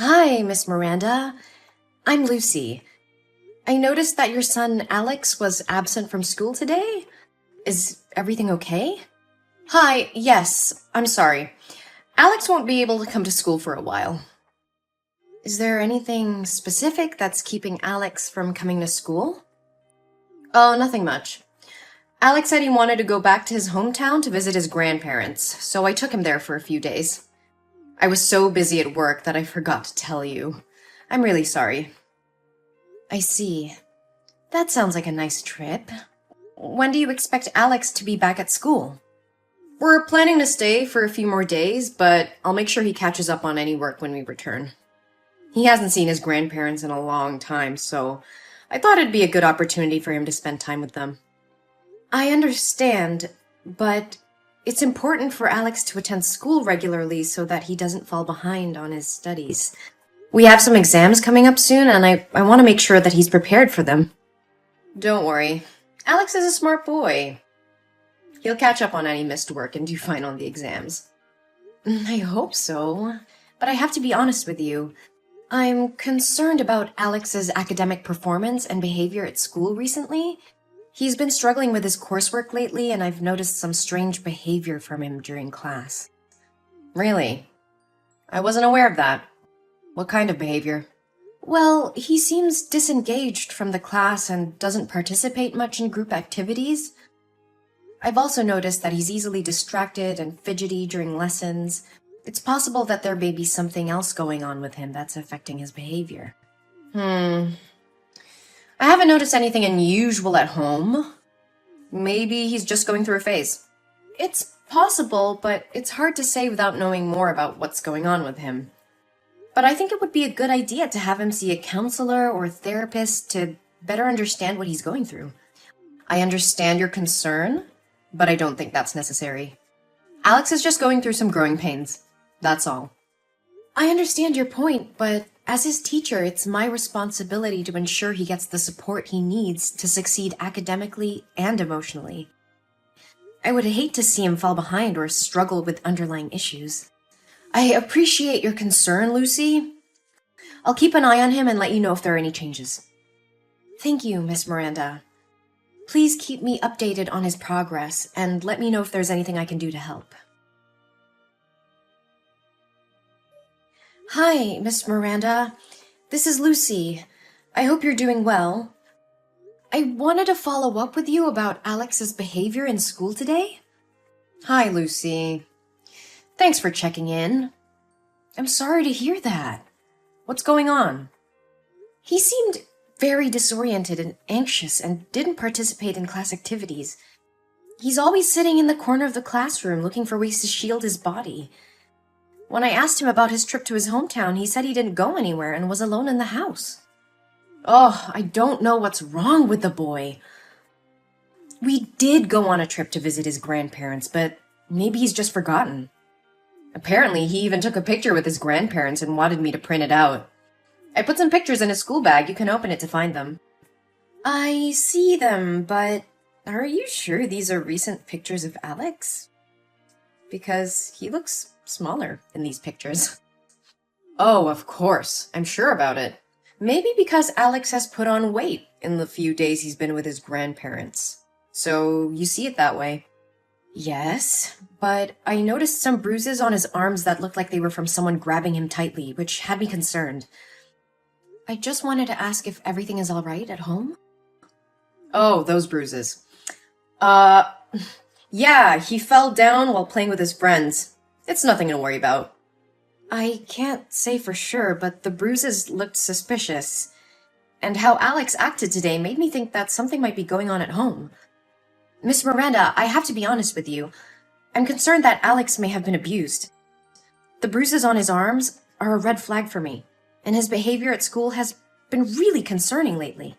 Hi, Miss Miranda. I'm Lucy. I noticed that your son Alex was absent from school today. Is everything okay? Hi, yes, I'm sorry. Alex won't be able to come to school for a while. Is there anything specific that's keeping Alex from coming to school? Oh, nothing much. Alex said he wanted to go back to his hometown to visit his grandparents, so I took him there for a few days. I was so busy at work that I forgot to tell you. I'm really sorry. I see. That sounds like a nice trip. When do you expect Alex to be back at school? We're planning to stay for a few more days, but I'll make sure he catches up on any work when we return. He hasn't seen his grandparents in a long time, so I thought it'd be a good opportunity for him to spend time with them. I understand, but it's important for Alex to attend school regularly so that he doesn't fall behind on his studies. We have some exams coming up soon, and I want to make sure that he's prepared for them. Don't worry. Alex is a smart boy. He'll catch up on any missed work and do fine on the exams. I hope so, but I have to be honest with you. I'm concerned about Alex's academic performance and behavior at school recently. He's been struggling with his coursework lately, and I've noticed some strange behavior from him during class. Really? I wasn't aware of that. What kind of behavior? Well, he seems disengaged from the class and doesn't participate much in group activities. I've also noticed that he's easily distracted and fidgety during lessons. It's possible that there may be something else going on with him that's affecting his behavior. I haven't noticed anything unusual at home. Maybe he's just going through a phase. It's possible, but it's hard to say without knowing more about what's going on with him. But I think it would be a good idea to have him see a counselor or a therapist to better understand what he's going through. I understand your concern, but I don't think that's necessary. Alex is just going through some growing pains. That's all. I understand your point, but as his teacher, it's my responsibility to ensure he gets the support he needs to succeed academically and emotionally. I would hate to see him fall behind or struggle with underlying issues. I appreciate your concern, Lucy. I'll keep an eye on him and let you know if there are any changes. Thank you, Miss Miranda. Please keep me updated on his progress and let me know if there's anything I can do to help. Hi, Miss Miranda. This is Lucy. I hope you're doing well. I wanted to follow up with you about Alex's behavior in school today. Hi, Lucy. Thanks for checking in. I'm sorry to hear that. What's going on? He seemed very disoriented and anxious and didn't participate in class activities. He's always sitting in the corner of the classroom looking for ways to shield his body. When I asked him about his trip to his hometown, he said he didn't go anywhere and was alone in the house. Oh, I don't know what's wrong with the boy. We did go on a trip to visit his grandparents, but maybe he's just forgotten. Apparently, he even took a picture with his grandparents and wanted me to print it out. I put some pictures in his school bag. You can open it to find them. I see them, but are you sure these are recent pictures of Alex? Because he looks smaller in these pictures. Oh, of course. I'm sure about it. Maybe because Alex has put on weight in the few days he's been with his grandparents. So you see it that way. Yes, but I noticed some bruises on his arms that looked like they were from someone grabbing him tightly, which had me concerned. I just wanted to ask if everything is all right at home. Oh, those bruises. Yeah, he fell down while playing with his friends. It's nothing to worry about. I can't say for sure, but the bruises looked suspicious. And how Alex acted today made me think that something might be going on at home. Miss Miranda, I have to be honest with you. I'm concerned that Alex may have been abused. The bruises on his arms are a red flag for me, and his behavior at school has been really concerning lately.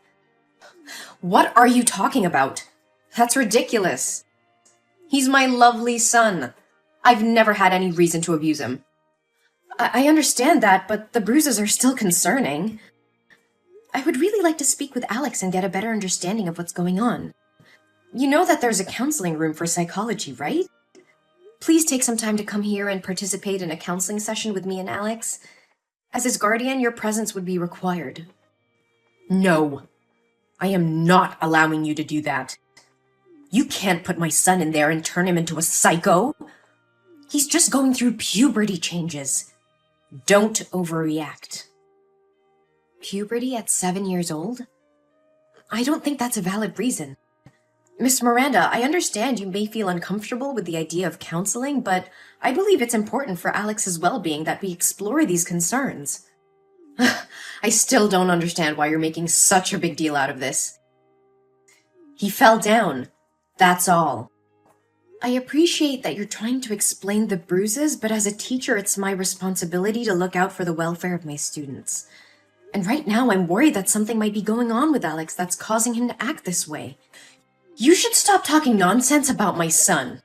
What are you talking about? That's ridiculous. He's my lovely son. I've never had any reason to abuse him. I understand that, but the bruises are still concerning. I would really like to speak with Alex and get a better understanding of what's going on. You know that there's a counseling room for psychology, right? Please take some time to come here and participate in a counseling session with me and Alex. As his guardian, your presence would be required. No, I am not allowing you to do that. You can't put my son in there and turn him into a psycho. He's just going through puberty changes. Don't overreact. Puberty at 7 years old? I don't think that's a valid reason. Miss Miranda, I understand you may feel uncomfortable with the idea of counseling, but I believe it's important for Alex's well-being that we explore these concerns. I still don't understand why you're making such a big deal out of this. He fell down. That's all. I appreciate that you're trying to explain the bruises, but as a teacher, it's my responsibility to look out for the welfare of my students. And right now, I'm worried that something might be going on with Alex that's causing him to act this way. You should stop talking nonsense about my son.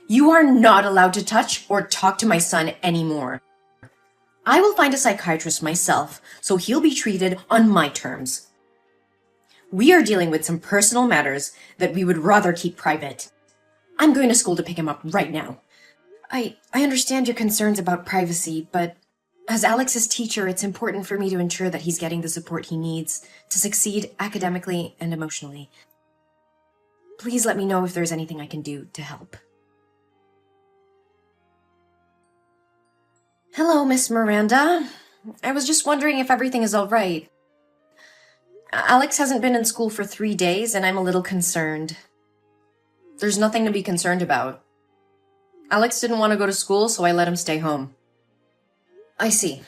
You are not allowed to touch or talk to my son anymore. I will find a psychiatrist myself, so he'll be treated on my terms. We are dealing with some personal matters that we would rather keep private. I'm going to school to pick him up right now. I understand your concerns about privacy, but as Alex's teacher, it's important for me to ensure that he's getting the support he needs to succeed academically and emotionally. Please let me know if there's anything I can do to help. Hello, Miss Miranda. I was just wondering if everything is all right. Alex hasn't been in school for 3 days, and I'm a little concerned. There's nothing to be concerned about. Alex didn't want to go to school, so I let him stay home. I see.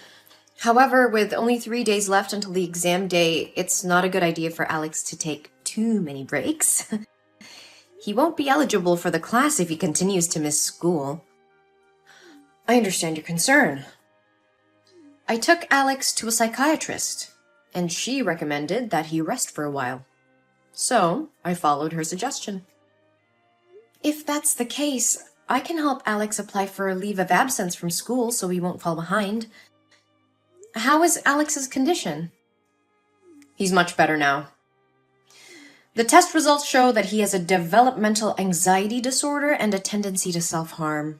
However, with only 3 days left until the exam day, it's not a good idea for Alex to take too many breaks. He won't be eligible for the class if he continues to miss school. I understand your concern. I took Alex to a psychiatrist, and she recommended that he rest for a while. So, I followed her suggestion. If that's the case, I can help Alex apply for a leave of absence from school so he won't fall behind. How is Alex's condition? He's much better now. The test results show that he has a developmental anxiety disorder and a tendency to self-harm.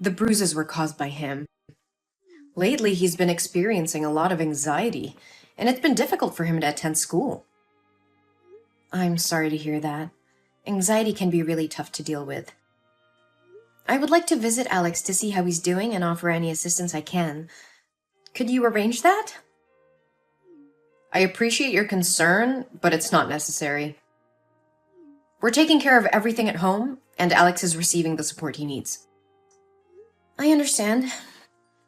The bruises were caused by him. Lately, he's been experiencing a lot of anxiety, and it's been difficult for him to attend school. I'm sorry to hear that. Anxiety can be really tough to deal with. I would like to visit Alex to see how he's doing and offer any assistance I can. Could you arrange that? I appreciate your concern, but it's not necessary. We're taking care of everything at home, and Alex is receiving the support he needs. I understand.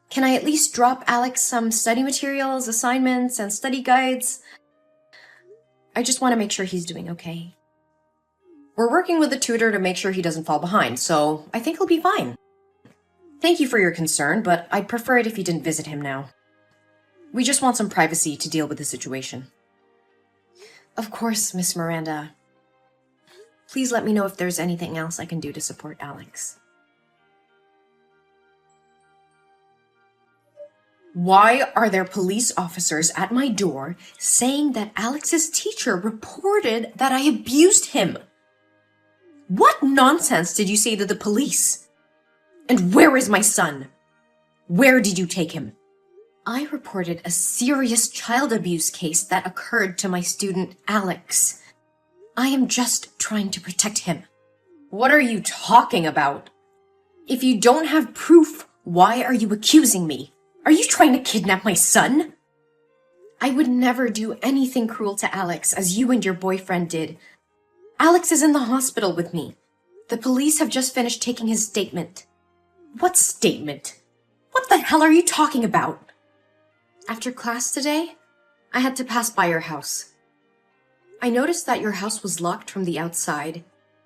Can I at least drop Alex some study materials, assignments, and study guides? I just want to make sure he's doing okay. We're working with a tutor to make sure he doesn't fall behind, so I think he'll be fine. Thank you for your concern, but I'd prefer it if you didn't visit him now. We just want some privacy to deal with the situation. Of course, Miss Miranda. Please let me know if there's anything else I can do to support Alex. Why are there police officers at my door saying that Alex's teacher reported that I abused him? What nonsense did you say to the police? And where is my son? Where did you take him? I reported a serious child abuse case that occurred to my student Alex. I am just trying to protect him. What are you talking about? If you don't have proof, why are you accusing me? Are you trying to kidnap my son? I would never do anything cruel to Alex as you and your boyfriend did. Alex is in the hospital with me. The police have just finished taking his statement. What statement? What the hell are you talking about? After class today, I had to pass by your house. I noticed that your house was locked from the outside,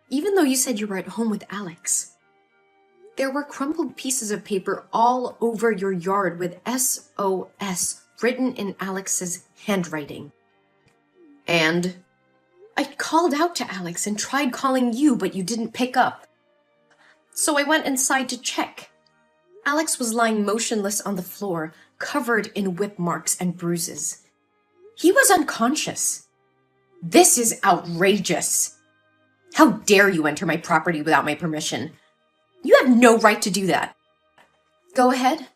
even though you said you were at home with Alex. There were crumpled pieces of paper all over your yard with SOS written in Alex's handwriting. And I called out to Alex and tried calling you, but you didn't pick up. So I went inside to check. Alex was lying motionless on the floor, covered in whip marks and bruises. He was unconscious. This is outrageous. How dare you enter my property without my permission? You have no right to do that. Go ahead.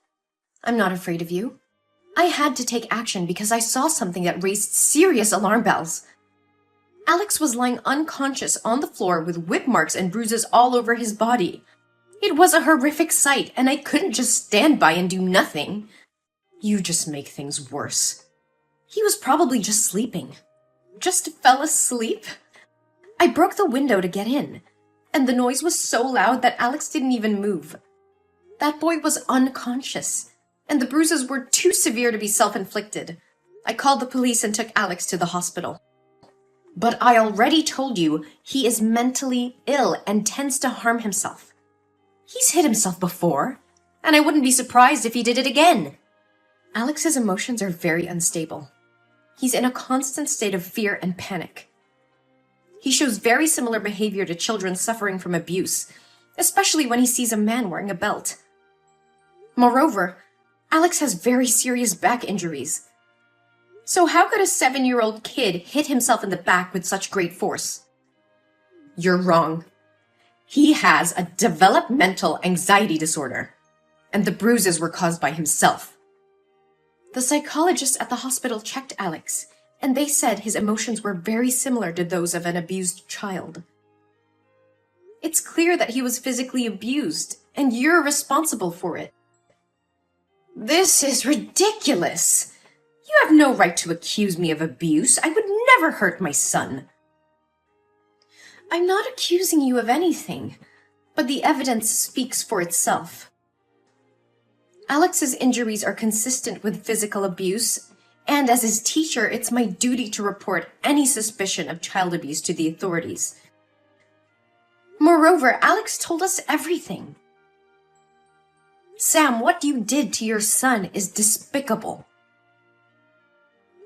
I'm not afraid of you. I had to take action because I saw something that raised serious alarm bells. Alex was lying unconscious on the floor with whip marks and bruises all over his body. It was a horrific sight, and I couldn't just stand by and do nothing. You just make things worse. He was probably just sleeping. Just fell asleep? I broke the window to get in, and the noise was so loud that Alex didn't even move. That boy was unconscious, and the bruises were too severe to be self-inflicted. I called the police and took Alex to the hospital. But I already told you he is mentally ill and tends to harm himself. He's hit himself before, and I wouldn't be surprised if he did it again. Alex's emotions are very unstable. He's in a constant state of fear and panic. He shows very similar behavior to children suffering from abuse, especially when he sees a man wearing a belt. Moreover, Alex has very serious back injuries. So how could a 7-year-old kid hit himself in the back with such great force? You're wrong. He has a developmental anxiety disorder, and the bruises were caused by himself. The psychologist at the hospital checked Alex, and they said his emotions were very similar to those of an abused child. It's clear that he was physically abused, and you're responsible for it. This is ridiculous! You have no right to accuse me of abuse. I would never hurt my son. I'm not accusing you of anything, but the evidence speaks for itself. Alex's injuries are consistent with physical abuse, and as his teacher, it's my duty to report any suspicion of child abuse to the authorities. Moreover, Alex told us everything. Sam, what you did to your son is despicable.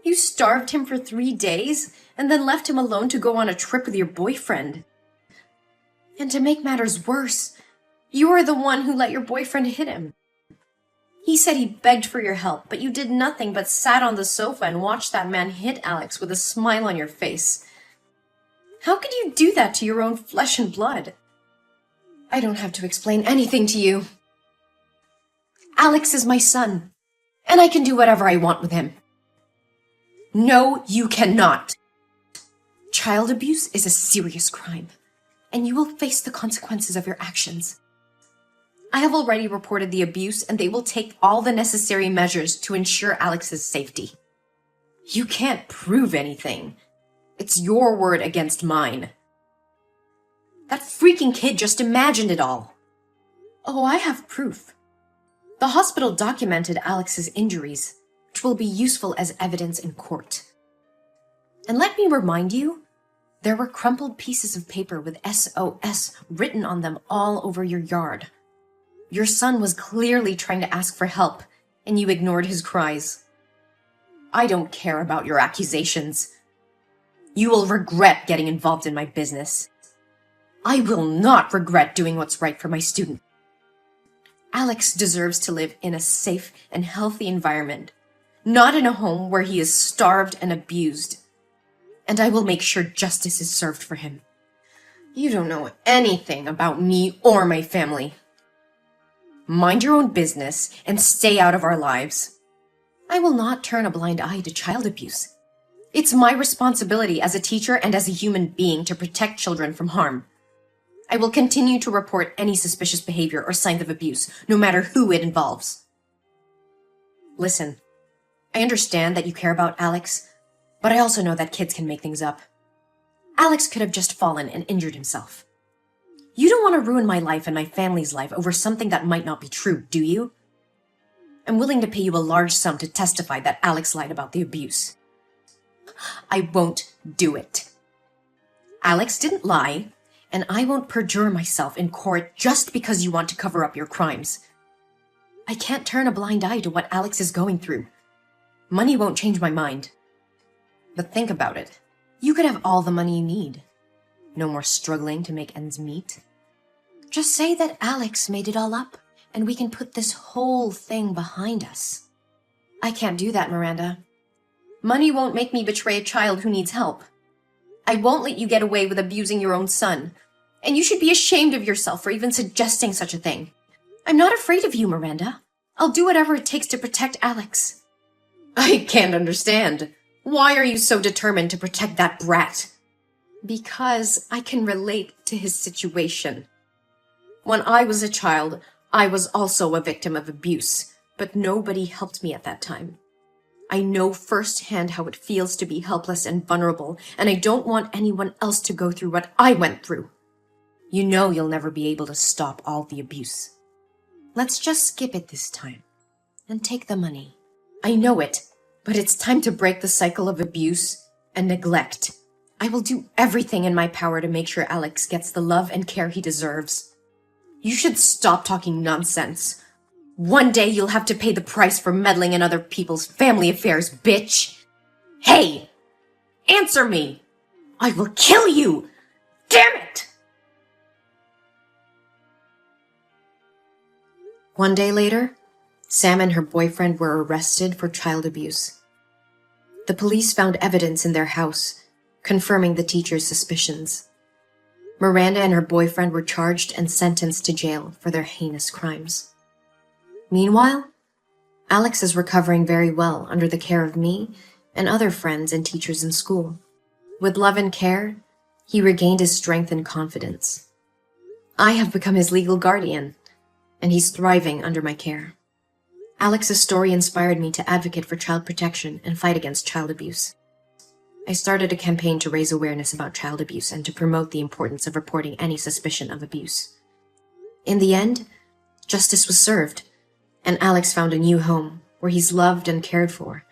You starved him for 3 days and then left him alone to go on a trip with your boyfriend. And to make matters worse, you are the one who let your boyfriend hit him. He said he begged for your help, but you did nothing but sat on the sofa and watched that man hit Alex with a smile on your face. How could you do that to your own flesh and blood? I don't have to explain anything to you. Alex is my son, and I can do whatever I want with him. No, you cannot. Child abuse is a serious crime, and you will face the consequences of your actions. I have already reported the abuse, and they will take all the necessary measures to ensure Alex's safety. You can't prove anything. It's your word against mine. That freaking kid just imagined it all. Oh, I have proof. The hospital documented Alex's injuries, which will be useful as evidence in court. And let me remind you, there were crumpled pieces of paper with SOS written on them all over your yard. Your son was clearly trying to ask for help, and you ignored his cries. I don't care about your accusations. You will regret getting involved in my business. I will not regret doing what's right for my student. Alex deserves to live in a safe and healthy environment, not in a home where he is starved and abused. And I will make sure justice is served for him. You don't know anything about me or my family. Mind your own business and stay out of our lives. I will not turn a blind eye to child abuse. It's my responsibility as a teacher and as a human being to protect children from harm. I will continue to report any suspicious behavior or signs of abuse, no matter who it involves. Listen, I understand that you care about Alex, but I also know that kids can make things up. Alex could have just fallen and injured himself. You don't want to ruin my life and my family's life over something that might not be true, do you? I'm willing to pay you a large sum to testify that Alex lied about the abuse. I won't do it. Alex didn't lie, and I won't perjure myself in court just because you want to cover up your crimes. I can't turn a blind eye to what Alex is going through. Money won't change my mind. But think about it. You could have all the money you need. No more struggling to make ends meet. Just say that Alex made it all up, and we can put this whole thing behind us. I can't do that, Miranda. Money won't make me betray a child who needs help. I won't let you get away with abusing your own son, and you should be ashamed of yourself for even suggesting such a thing. I'm not afraid of you, Miranda. I'll do whatever it takes to protect Alex. I can't understand. Why are you so determined to protect that brat? Because I can relate to his situation. When I was a child, I was also a victim of abuse, but nobody helped me at that time. I know firsthand how it feels to be helpless and vulnerable, and I don't want anyone else to go through what I went through. You know you'll never be able to stop all the abuse. Let's just skip it this time and take the money. I know it, but it's time to break the cycle of abuse and neglect. I will do everything in my power to make sure Alex gets the love and care he deserves. You should stop talking nonsense. One day you'll have to pay the price for meddling in other people's family affairs, bitch. Hey! Answer me! I will kill you! Damn it! One day later, Sam and her boyfriend were arrested for child abuse. The police found evidence in their house, confirming the teacher's suspicions. Miranda and her boyfriend were charged and sentenced to jail for their heinous crimes. Meanwhile, Alex is recovering very well under the care of me and other friends and teachers in school. With love and care, he regained his strength and confidence. I have become his legal guardian, and he's thriving under my care. Alex's story inspired me to advocate for child protection and fight against child abuse. I started a campaign to raise awareness about child abuse and to promote the importance of reporting any suspicion of abuse. In the end, justice was served, and Alex found a new home where he's loved and cared for.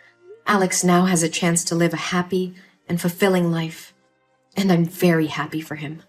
Alex now has a chance to live a happy and fulfilling life, and I'm very happy for him.